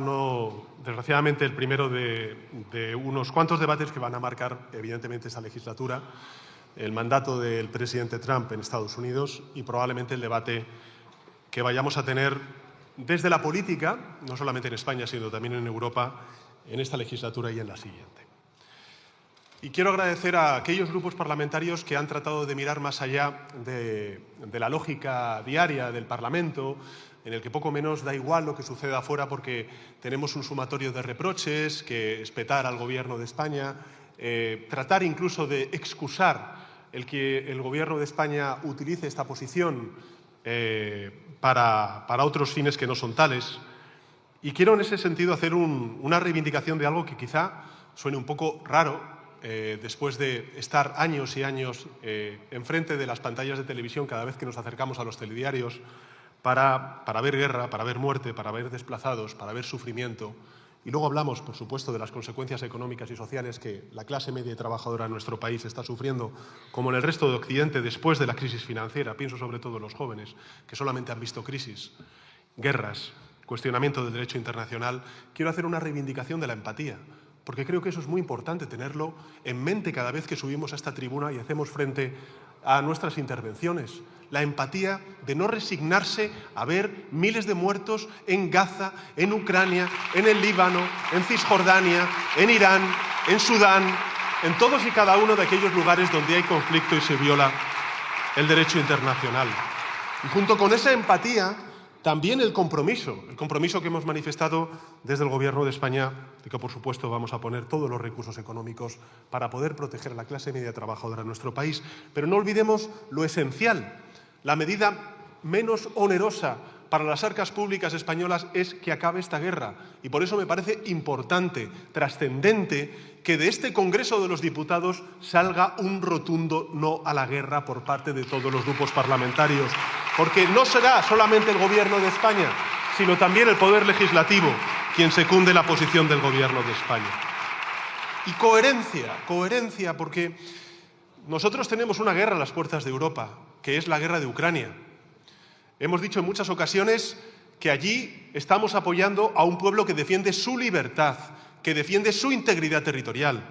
No, desgraciadamente, el primero de unos cuantos debates que van a marcar, evidentemente, esta legislatura, el mandato del presidente Trump en Estados Unidos y probablemente el debate que vayamos a tener desde la política, no solamente en España, sino también en Europa, en esta legislatura y en la siguiente. Y quiero agradecer a aquellos grupos parlamentarios que han tratado de mirar más allá de la lógica diaria del Parlamento, en el que poco menos da igual lo que suceda afuera porque tenemos un sumatorio de reproches, que espetar al Gobierno de España, tratar incluso de excusar el que el Gobierno de España utilice esta posición para otros fines que no son tales. Y quiero en ese sentido hacer una reivindicación de algo que quizá suene un poco raro, después de estar años y años enfrente de las pantallas de televisión cada vez que nos acercamos a los telediarios para ver guerra, para ver muerte, para ver desplazados, para ver sufrimiento. Y luego hablamos, por supuesto, de las consecuencias económicas y sociales que la clase media y trabajadora en nuestro país está sufriendo, como en el resto de Occidente después de la crisis financiera. Pienso sobre todo en los jóvenes, que solamente han visto crisis, guerras, cuestionamiento del derecho internacional. Quiero hacer una reivindicación de la empatía, porque creo que eso es muy importante tenerlo en mente cada vez que subimos a esta tribuna y hacemos frente a nuestras intervenciones. La empatía de no resignarse a ver miles de muertos en Gaza, en Ucrania, en el Líbano, en Cisjordania, en Irán, en Sudán, en todos y cada uno de aquellos lugares donde hay conflicto y se viola el derecho internacional. Y junto con esa empatía, también el compromiso que hemos manifestado desde el Gobierno de España, de que por supuesto vamos a poner todos los recursos económicos para poder proteger a la clase media trabajadora en nuestro país. Pero no olvidemos lo esencial. La medida menos onerosa para las arcas públicas españolas es que acabe esta guerra. Y por eso me parece importante, trascendente, que de este Congreso de los Diputados salga un rotundo no a la guerra por parte de todos los grupos parlamentarios. Porque no será solamente el Gobierno de España, sino también el Poder Legislativo quien secunde la posición del Gobierno de España. Y coherencia, porque nosotros tenemos una guerra a las puertas de Europa, que es la guerra de Ucrania. Hemos dicho en muchas ocasiones que allí estamos apoyando a un pueblo que defiende su libertad, que defiende su integridad territorial.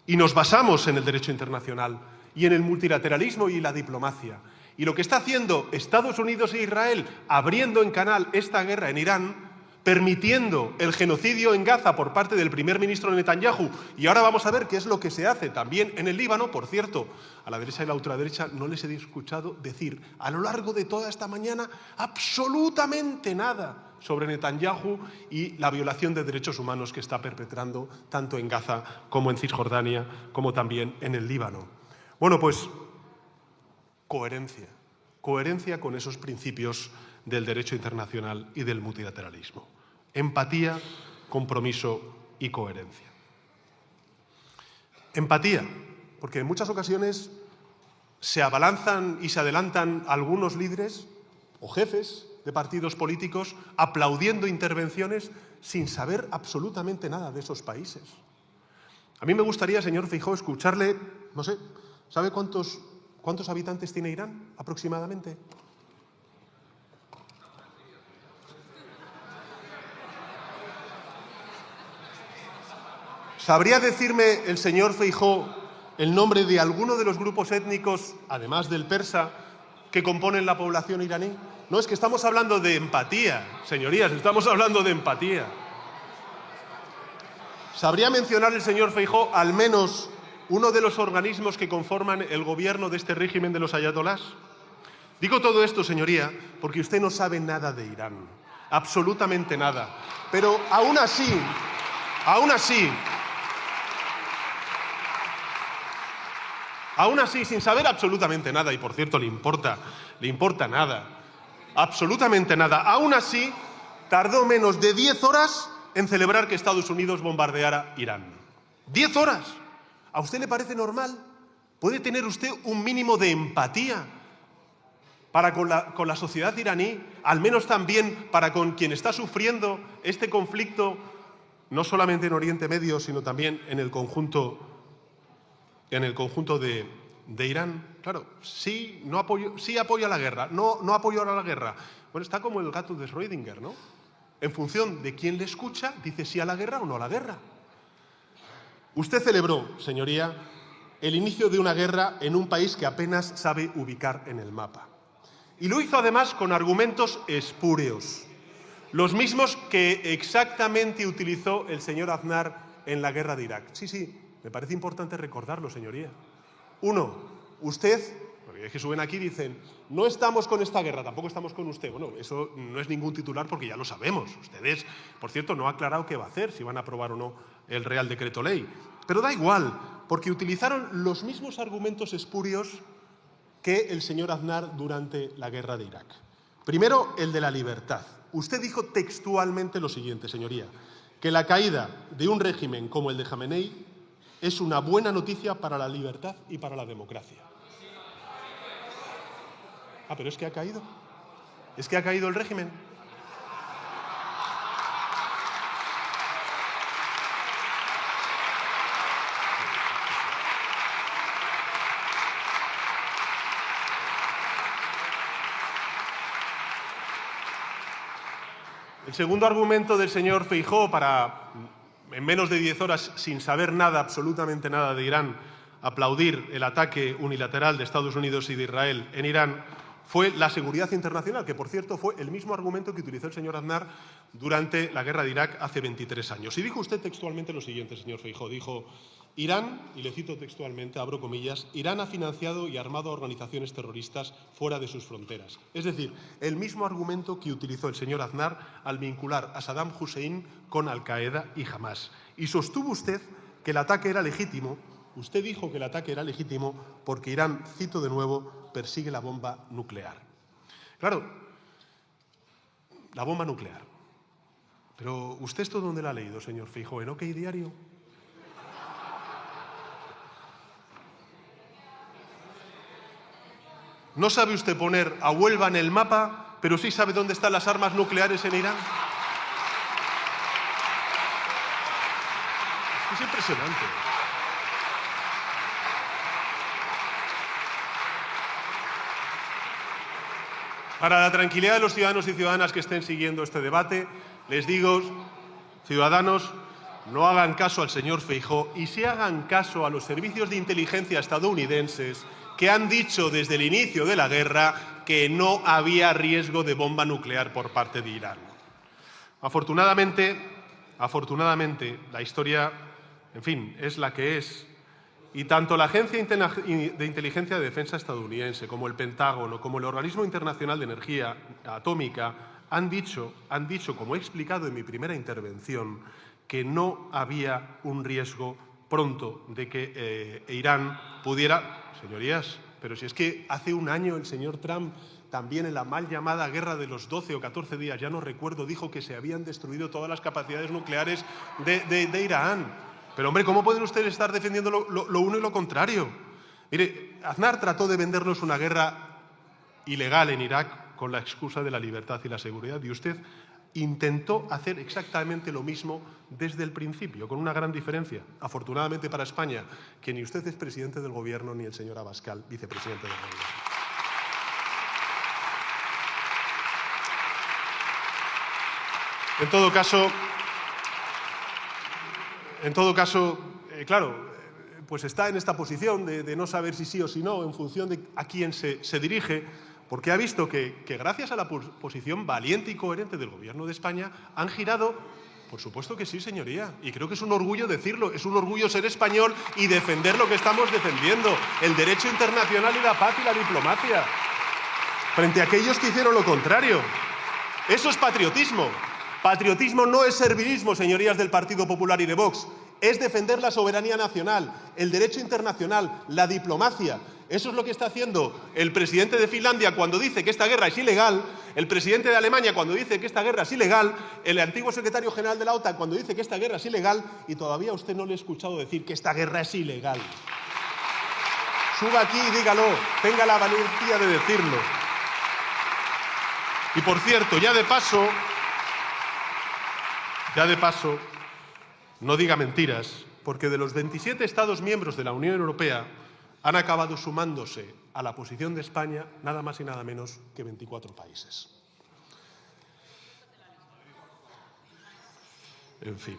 Y nos basamos en el derecho internacional y en el multilateralismo y la diplomacia. Y lo que está haciendo Estados Unidos e Israel, abriendo en canal esta guerra en Irán, permitiendo el genocidio en Gaza por parte del primer ministro Netanyahu, y ahora vamos a ver qué es lo que se hace también en el Líbano. Por cierto, a la derecha y la ultraderecha no les he escuchado decir a lo largo de toda esta mañana absolutamente nada sobre Netanyahu y la violación de derechos humanos que está perpetrando tanto en Gaza como en Cisjordania, como también en el Líbano. Bueno, pues coherencia con esos principios del derecho internacional y del multilateralismo. Empatía, compromiso y coherencia. Empatía, porque en muchas ocasiones se abalanzan y se adelantan algunos líderes o jefes de partidos políticos aplaudiendo intervenciones sin saber absolutamente nada de esos países. A mí me gustaría, señor Feijóo, escucharle, no sé, ¿sabe cuántos habitantes tiene Irán aproximadamente? ¿Sabría decirme el señor Feijóo el nombre de alguno de los grupos étnicos, además del persa, que componen la población iraní? No, es que estamos hablando de empatía, señorías, estamos hablando de empatía. ¿Sabría mencionar el señor Feijóo al menos uno de los organismos que conforman el gobierno de este régimen de los ayatolás? Digo todo esto, señoría, porque usted no sabe nada de Irán, absolutamente nada. Pero aún así, sin saber absolutamente nada, y por cierto le importa nada, absolutamente nada, aún así tardó menos de 10 horas en celebrar que Estados Unidos bombardeara Irán. 10 horas. ¿A usted le parece normal? ¿Puede tener usted un mínimo de empatía para con la sociedad iraní, al menos también para con quien está sufriendo este conflicto, no solamente en Oriente Medio, sino también en el conjunto de Irán? Claro, sí apoyo a la guerra, no apoyo a la guerra. Bueno, está como el gato de Schrödinger, ¿no? En función de quién le escucha, dice sí a la guerra o no a la guerra. Usted celebró, señoría, el inicio de una guerra en un país que apenas sabe ubicar en el mapa. Y lo hizo además con argumentos espúreos, los mismos que exactamente utilizó el señor Aznar en la guerra de Irak. Sí, me parece importante recordarlo, señoría. Uno, usted, porque es que suben aquí y dicen, no estamos con esta guerra, tampoco estamos con usted. Bueno, eso no es ningún titular porque ya lo sabemos. Ustedes, por cierto, no han aclarado qué va a hacer, si van a aprobar o no el Real Decreto Ley. Pero da igual, porque utilizaron los mismos argumentos espurios que el señor Aznar durante la guerra de Irak. Primero, el de la libertad. Usted dijo textualmente lo siguiente, señoría, que la caída de un régimen como el de Jamenei es una buena noticia para la libertad y para la democracia. Ah, pero es que ha caído. Es que ha caído el régimen. El segundo argumento del señor Feijóo para, en menos de 10 horas, sin saber nada, absolutamente nada de Irán, aplaudir el ataque unilateral de Estados Unidos y de Israel en Irán, fue la seguridad internacional, que por cierto fue el mismo argumento que utilizó el señor Aznar durante la guerra de Irak hace 23 años. Y dijo usted textualmente lo siguiente, señor Feijóo, dijo: Irán, y le cito textualmente, abro comillas, Irán ha financiado y armado a organizaciones terroristas fuera de sus fronteras. Es decir, el mismo argumento que utilizó el señor Aznar al vincular a Saddam Hussein con Al-Qaeda y Hamás. Y sostuvo usted que el ataque era legítimo. Usted dijo que el ataque era legítimo porque Irán, cito de nuevo, persigue la bomba nuclear. Claro, la bomba nuclear. Pero ¿usted esto dónde lo ha leído, señor Feijóo? ¿En OK Diario? ¿No sabe usted poner a Huelva en el mapa, pero sí sabe dónde están las armas nucleares en Irán? Es impresionante. Para la tranquilidad de los ciudadanos y ciudadanas que estén siguiendo este debate, les digo, ciudadanos, no hagan caso al señor Feijóo y sí hagan caso a los servicios de inteligencia estadounidenses que han dicho desde el inicio de la guerra que no había riesgo de bomba nuclear por parte de Irán. Afortunadamente, la historia, en fin, es la que es. Y tanto la Agencia de Inteligencia de Defensa estadounidense como el Pentágono, como el Organismo Internacional de Energía Atómica, han dicho, como he explicado en mi primera intervención, que no había un riesgo pronto de que Irán pudiera... Señorías, pero si es que hace un año el señor Trump, también en la mal llamada guerra de los 12 o 14 días, ya no recuerdo, dijo que se habían destruido todas las capacidades nucleares de Irán. Pero, hombre, ¿cómo pueden ustedes estar defendiendo lo uno y lo contrario? Mire, Aznar trató de vendernos una guerra ilegal en Irak con la excusa de la libertad y la seguridad, y usted intentó hacer exactamente lo mismo desde el principio, con una gran diferencia. Afortunadamente para España, que ni usted es presidente del Gobierno ni el señor Abascal, vicepresidente del Gobierno. En todo caso, claro, pues está en esta posición de no saber si sí o si no, en función de a quién se dirige, porque ha visto que gracias a la posición valiente y coherente del Gobierno de España han girado. Por supuesto que sí, señoría, y creo que es un orgullo decirlo, es un orgullo ser español y defender lo que estamos defendiendo, el derecho internacional y la paz y la diplomacia, frente a aquellos que hicieron lo contrario. Eso es patriotismo. Patriotismo no es servilismo, señorías del Partido Popular y de Vox. Es defender la soberanía nacional, el derecho internacional, la diplomacia. Eso es lo que está haciendo el presidente de Finlandia cuando dice que esta guerra es ilegal, el presidente de Alemania cuando dice que esta guerra es ilegal, el antiguo secretario general de la OTAN cuando dice que esta guerra es ilegal, y todavía usted no le he escuchado decir que esta guerra es ilegal. Suba aquí y dígalo, tenga la valentía de decirlo. Y por cierto, ya de paso, no diga mentiras, porque de los 27 Estados miembros de la Unión Europea han acabado sumándose a la posición de España nada más y nada menos que 24 países. En fin,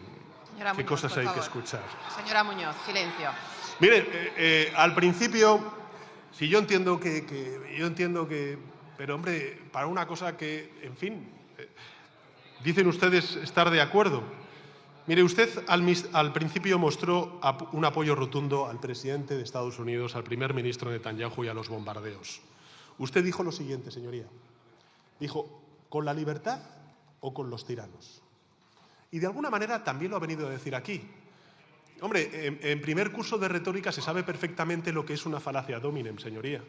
Señora qué Muñoz, cosas por hay favor. que escuchar. Señora Muñoz, silencio. Mire, al principio, si yo entiendo que, pero hombre, para una cosa que, en fin, dicen ustedes estar de acuerdo. Mire, usted al principio mostró un apoyo rotundo al presidente de Estados Unidos, al primer ministro Netanyahu y a los bombardeos. Usted dijo lo siguiente, señoría. Dijo, ¿con la libertad o con los tiranos? Y de alguna manera también lo ha venido a decir aquí. Hombre, en primer curso de retórica se sabe perfectamente lo que es una falacia ad hominem, señoría.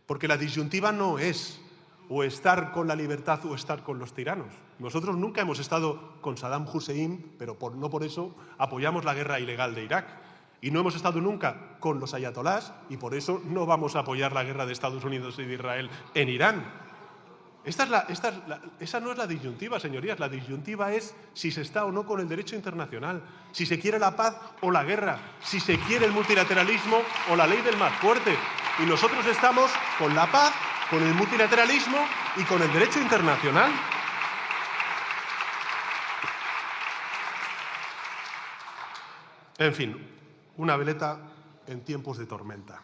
Porque la disyuntiva no es o estar con la libertad o estar con los tiranos. Nosotros nunca hemos estado con Saddam Hussein, pero no por eso apoyamos la guerra ilegal de Irak. Y no hemos estado nunca con los ayatolás y por eso no vamos a apoyar la guerra de Estados Unidos y de Israel en Irán. Esa no es la disyuntiva, señorías. La disyuntiva es si se está o no con el derecho internacional, si se quiere la paz o la guerra, si se quiere el multilateralismo o la ley del más fuerte. Y nosotros estamos con la paz, con el multilateralismo y con el derecho internacional. En fin, una veleta en tiempos de tormenta.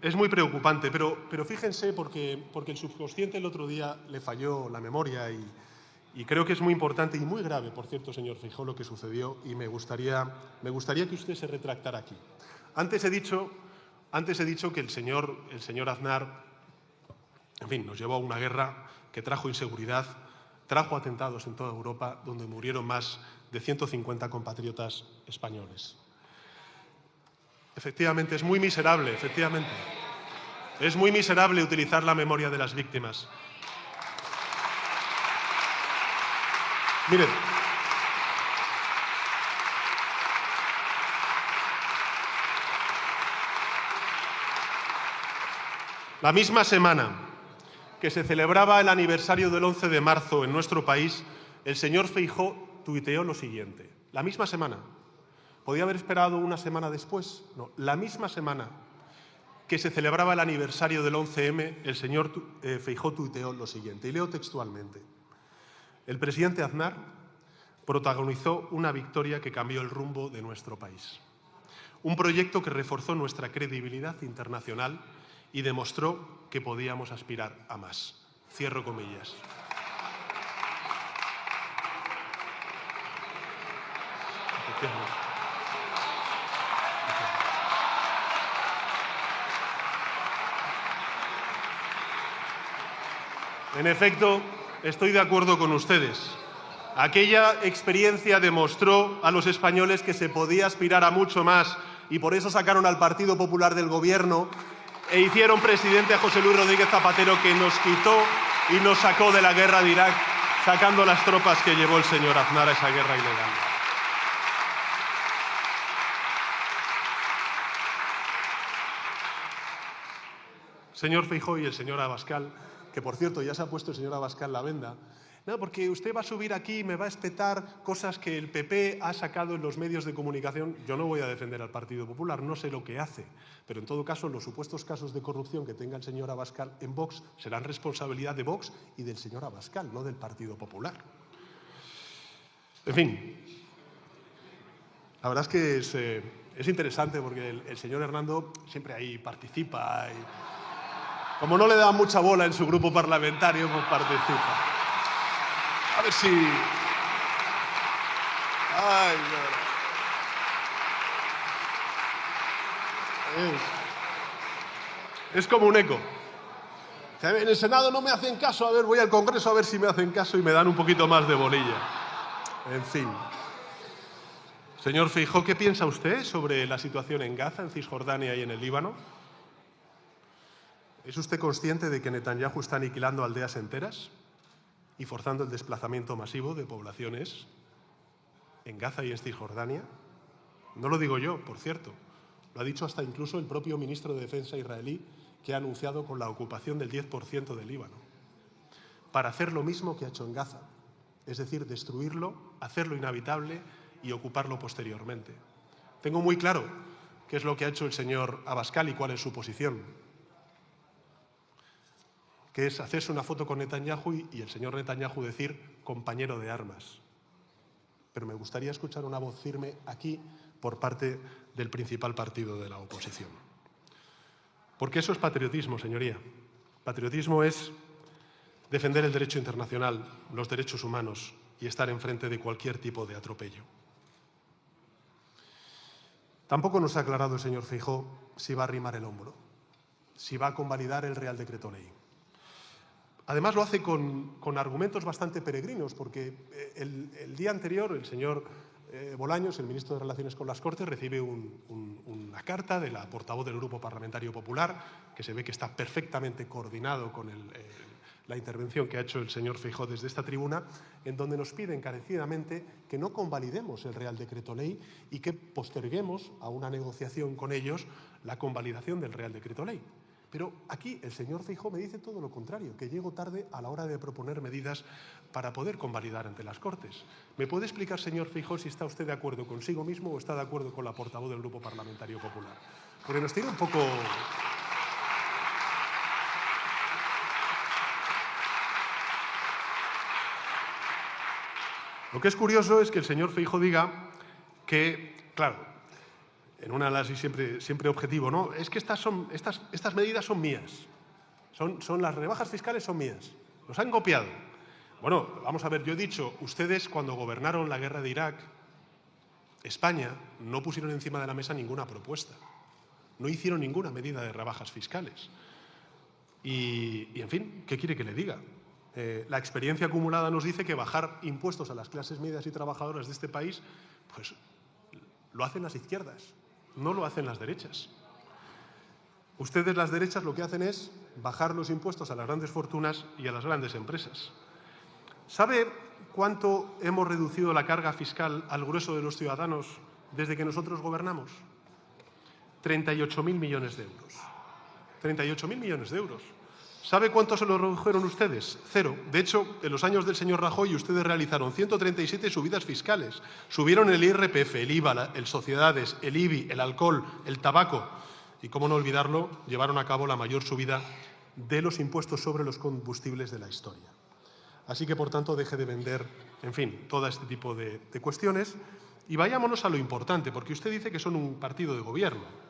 Es muy preocupante, pero fíjense porque el subconsciente el otro día le falló la memoria y creo que es muy importante y muy grave, por cierto, señor Feijóo, lo que sucedió y me gustaría que usted se retractara aquí. Antes he dicho que el señor Aznar, en fin, nos llevó a una guerra que trajo inseguridad, trajo atentados en toda Europa, donde murieron más de 150 compatriotas españoles. Efectivamente, es muy miserable, efectivamente. Es muy miserable utilizar la memoria de las víctimas. Miren, la misma semana que se celebraba el aniversario del 11 de marzo en nuestro país, el señor Feijóo tuiteó lo siguiente. La misma semana. ¿Podía haber esperado una semana después? No, la misma semana que se celebraba el aniversario del 11M, el señor Feijóo tuiteó lo siguiente, y leo textualmente. El presidente Aznar protagonizó una victoria que cambió el rumbo de nuestro país. Un proyecto que reforzó nuestra credibilidad internacional y demostró que podíamos aspirar a más. Cierro comillas. En efecto, estoy de acuerdo con ustedes. Aquella experiencia demostró a los españoles que se podía aspirar a mucho más y por eso sacaron al Partido Popular del Gobierno e hicieron presidente a José Luis Rodríguez Zapatero, que nos quitó y nos sacó de la guerra de Irak, sacando las tropas que llevó el señor Aznar a esa guerra ilegal. Señor Feijóo y el señor Abascal, que por cierto ya se ha puesto el señor Abascal la venda, no, porque usted va a subir aquí y me va a espetar cosas que el PP ha sacado en los medios de comunicación. Yo no voy a defender al Partido Popular, no sé lo que hace, pero en todo caso los supuestos casos de corrupción que tenga el señor Abascal en Vox serán responsabilidad de Vox y del señor Abascal, no del Partido Popular. En fin, la verdad es que es interesante porque el señor Hernando siempre ahí participa y como no le da mucha bola en su grupo parlamentario, pues participa. A ver si... Ay, no. Es como un eco. En el Senado no me hacen caso, a ver, voy al Congreso a ver si me hacen caso y me dan un poquito más de bolilla. En fin. Señor Feijóo, ¿qué piensa usted sobre la situación en Gaza, en Cisjordania y en el Líbano? ¿Es usted consciente de que Netanyahu está aniquilando aldeas enteras y forzando el desplazamiento masivo de poblaciones en Gaza y en Cisjordania? No lo digo yo, por cierto. Lo ha dicho hasta incluso el propio ministro de Defensa israelí, que ha anunciado con la ocupación del 10% del Líbano, para hacer lo mismo que ha hecho en Gaza, es decir, destruirlo, hacerlo inhabitable y ocuparlo posteriormente. Tengo muy claro qué es lo que ha hecho el señor Abascal y cuál es su posición. que es hacerse una foto con Netanyahu y el señor Netanyahu decir compañero de armas. Pero me gustaría escuchar una voz firme aquí por parte del principal partido de la oposición. Porque eso es patriotismo, señoría. Patriotismo es defender el derecho internacional, los derechos humanos y estar enfrente de cualquier tipo de atropello. Tampoco nos ha aclarado el señor Feijóo si va a arrimar el hombro, si va a convalidar el Real Decreto Ley. Además lo hace con argumentos bastante peregrinos, porque el día anterior el señor Bolaños, el ministro de Relaciones con las Cortes, recibe una carta de la portavoz del Grupo Parlamentario Popular, que se ve que está perfectamente coordinado con la intervención que ha hecho el señor Feijóo desde esta tribuna, en donde nos pide encarecidamente que no convalidemos el Real Decreto Ley y que posterguemos a una negociación con ellos la convalidación del Real Decreto Ley. Pero aquí el señor Feijóo me dice todo lo contrario, que llego tarde a la hora de proponer medidas para poder convalidar ante las Cortes. ¿Me puede explicar, señor Feijóo, si está usted de acuerdo consigo mismo o está de acuerdo con la portavoz del Grupo Parlamentario Popular? Porque nos tiene un poco... Lo que es curioso es que el señor Feijóo diga que, claro, en un análisis siempre objetivo, ¿no? Es que estas medidas son mías. Son las rebajas fiscales son mías. Nos han copiado. Bueno, vamos a ver, yo he dicho, ustedes cuando gobernaron la guerra de Irak, España, no pusieron encima de la mesa ninguna propuesta. No hicieron ninguna medida de rebajas fiscales. Y en fin, ¿qué quiere que le diga? La experiencia acumulada nos dice que bajar impuestos a las clases medias y trabajadoras de este país, pues lo hacen las izquierdas. No lo hacen las derechas. Ustedes, las derechas, lo que hacen es bajar los impuestos a las grandes fortunas y a las grandes empresas. ¿Sabe cuánto hemos reducido la carga fiscal al grueso de los ciudadanos desde que nosotros gobernamos? 38.000 millones de euros. 38.000 millones de euros. ¿Sabe cuánto se lo redujeron ustedes? Cero. De hecho, en los años del señor Rajoy ustedes realizaron 137 subidas fiscales. Subieron el IRPF, el IVA, el sociedades, el IBI, el alcohol, el tabaco. Y, cómo no olvidarlo, llevaron a cabo la mayor subida de los impuestos sobre los combustibles de la historia. Así que, por tanto, deje de vender, en fin, todo este tipo de cuestiones. Y vayámonos a lo importante, porque usted dice que son un partido de gobierno.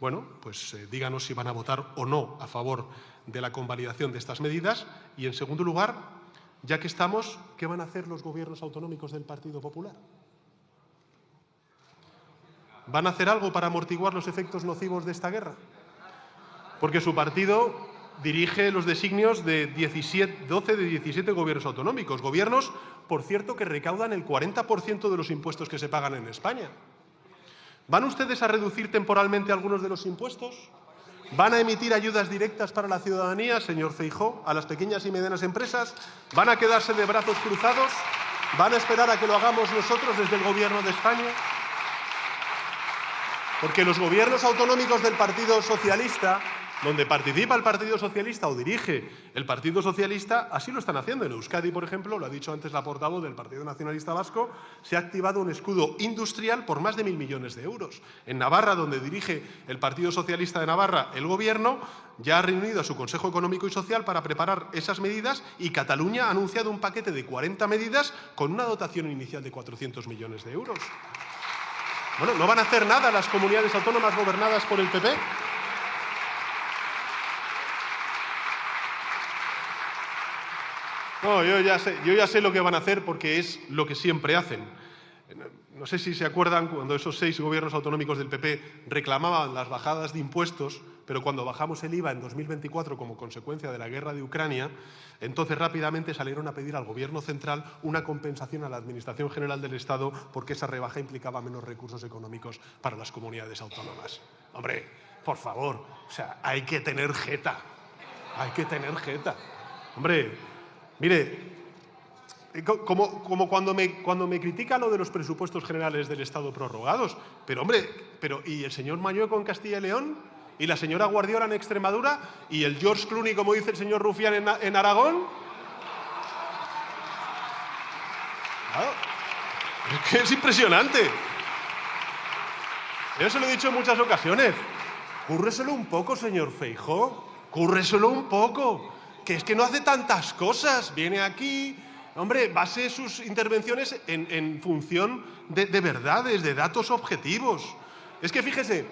Bueno, pues díganos si van a votar o no a favor de la convalidación de estas medidas. Y, en segundo lugar, ya que estamos, ¿qué van a hacer los gobiernos autonómicos del Partido Popular? ¿Van a hacer algo para amortiguar los efectos nocivos de esta guerra? Porque su partido dirige los designios de 12 de 17 gobiernos autonómicos. Gobiernos, por cierto, que recaudan el 40% de los impuestos que se pagan en España. ¿Van ustedes a reducir temporalmente algunos de los impuestos? ¿Van a emitir ayudas directas para la ciudadanía, señor Feijóo, a las pequeñas y medianas empresas? ¿Van a quedarse de brazos cruzados? ¿Van a esperar a que lo hagamos nosotros desde el Gobierno de España? Porque los gobiernos autonómicos del Partido Socialista, donde participa el Partido Socialista o dirige el Partido Socialista, así lo están haciendo. En Euskadi, por ejemplo, lo ha dicho antes la portavoz del Partido Nacionalista Vasco, se ha activado un escudo industrial por más de 1.000 millones de euros. En Navarra, donde dirige el Partido Socialista de Navarra, el Gobierno ya ha reunido a su Consejo Económico y Social para preparar esas medidas, y Cataluña ha anunciado un paquete de 40 medidas con una dotación inicial de 400 millones de euros. Bueno, ¿no van a hacer nada las comunidades autónomas gobernadas por el PP? No, yo ya sé lo que van a hacer, porque es lo que siempre hacen. No sé si se acuerdan cuando esos 6 gobiernos autonómicos del PP reclamaban las bajadas de impuestos, pero cuando bajamos el IVA en 2024 como consecuencia de la guerra de Ucrania, entonces rápidamente salieron a pedir al Gobierno central una compensación a la Administración General del Estado, porque esa rebaja implicaba menos recursos económicos para las comunidades autónomas. Hombre, por favor, o sea, hay que tener jeta. Hay que tener jeta. Hombre, mire, como cuando me critica lo de los presupuestos generales del Estado prorrogados. Pero, hombre, ¿y el señor Mañueco en Castilla y León? ¿Y la señora Guardiola en Extremadura? ¿Y el George Clooney, como dice el señor Rufián, en Aragón? Claro, es que es impresionante. Yo se lo he dicho en muchas ocasiones. Cúrreselo un poco, señor Feijóo. Cúrreselo un poco. que es que no hace tantas cosas. Viene aquí, hombre, base sus intervenciones en función de verdades, de datos objetivos. Es que fíjese,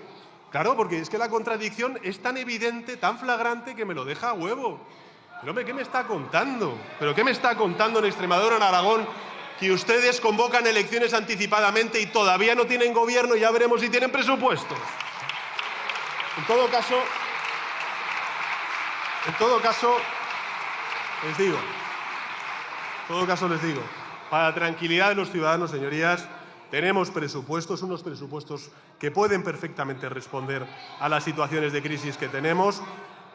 claro, porque es que la contradicción es tan evidente, tan flagrante, que me lo deja a huevo. Pero hombre, ¿qué me está contando? ¿Pero qué me está contando en Extremadura, en Aragón, que ustedes convocan elecciones anticipadamente y todavía no tienen gobierno y ya veremos si tienen presupuestos? En todo caso, les digo, para la tranquilidad de los ciudadanos, señorías, tenemos presupuestos, unos presupuestos que pueden perfectamente responder a las situaciones de crisis que tenemos.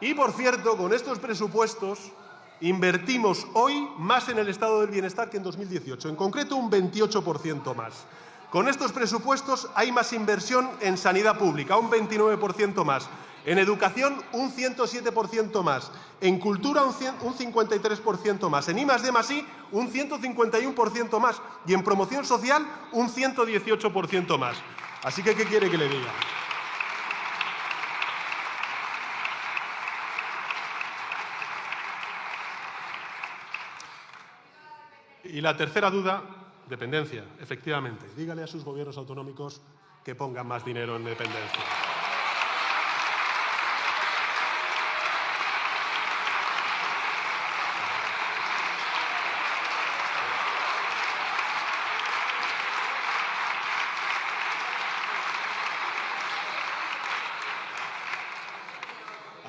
Y, por cierto, con estos presupuestos invertimos hoy más en el estado del bienestar que en 2018, en concreto un 28% más. Con estos presupuestos hay más inversión en sanidad pública, un 29% más. En educación, un 107% más. En cultura, un 53% más. En I+D+I, un 151% más. Y en promoción social, un 118% más. Así que, ¿qué quiere que le diga? Y la tercera duda, dependencia, efectivamente. Dígale a sus gobiernos autonómicos que pongan más dinero en dependencia.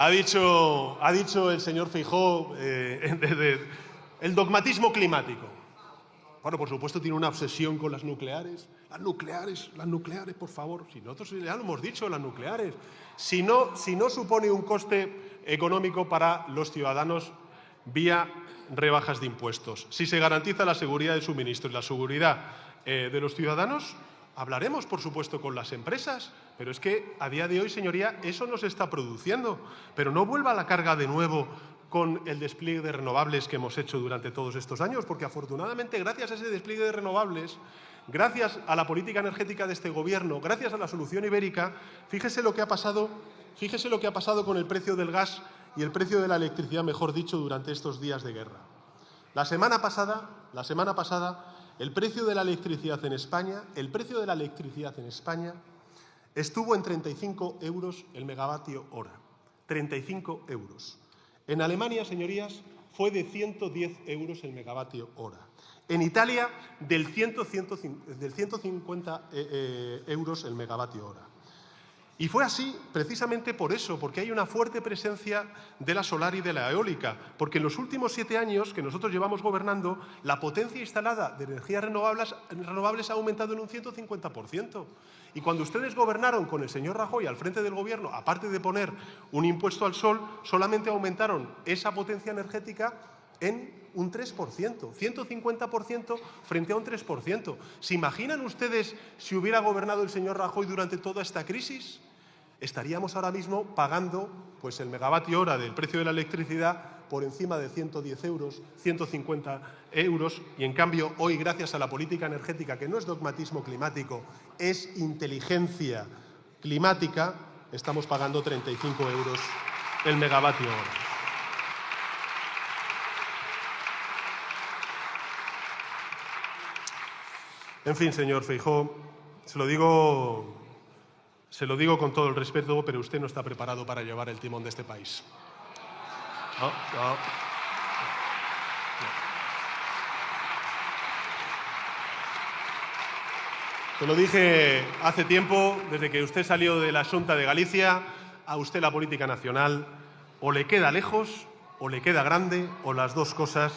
Ha dicho el señor Feijóo el dogmatismo climático. Bueno, por supuesto, tiene una obsesión con las nucleares. Las nucleares, por favor. Si nosotros ya lo hemos dicho, las nucleares. Si no supone un coste económico para los ciudadanos vía rebajas de impuestos. Si se garantiza la seguridad de suministro y la seguridad de los ciudadanos, hablaremos, por supuesto, con las empresas. Pero es que, a día de hoy, señoría, eso no se está produciendo. Pero no vuelva a la carga de nuevo con el despliegue de renovables que hemos hecho durante todos estos años, porque afortunadamente, gracias a ese despliegue de renovables, gracias a la política energética de este Gobierno, gracias a la solución ibérica, fíjese lo que ha pasado con el precio del gas y el precio de la electricidad, mejor dicho, durante estos días de guerra. La semana pasada, el precio de la electricidad en España, estuvo en 35 euros el megavatio hora. 35 euros. En Alemania, señorías, fue de 110 euros el megavatio hora. En Italia, del 150 euros el megavatio hora. Y fue así precisamente por eso, porque hay una fuerte presencia de la solar y de la eólica, porque en los últimos 7 años que nosotros llevamos gobernando, la potencia instalada de energías renovables ha aumentado en un 150%. Y cuando ustedes gobernaron con el señor Rajoy al frente del Gobierno, aparte de poner un impuesto al sol, solamente aumentaron esa potencia energética en un 3%, 150% frente a un 3%. ¿Se imaginan ustedes si hubiera gobernado el señor Rajoy durante toda esta crisis? Estaríamos ahora mismo pagando pues, el megavatio hora del precio de la electricidad por encima de 110 euros, 150 euros, y en cambio hoy, gracias a la política energética, que no es dogmatismo climático, es inteligencia climática, estamos pagando 35 euros el megavatio hora. En fin, señor Feijóo, se lo digo con todo el respeto, pero usted no está preparado para llevar el timón de este país. No. Se lo dije hace tiempo, desde que usted salió de la Xunta de Galicia, a usted la política nacional o le queda lejos, o le queda grande, o las dos cosas.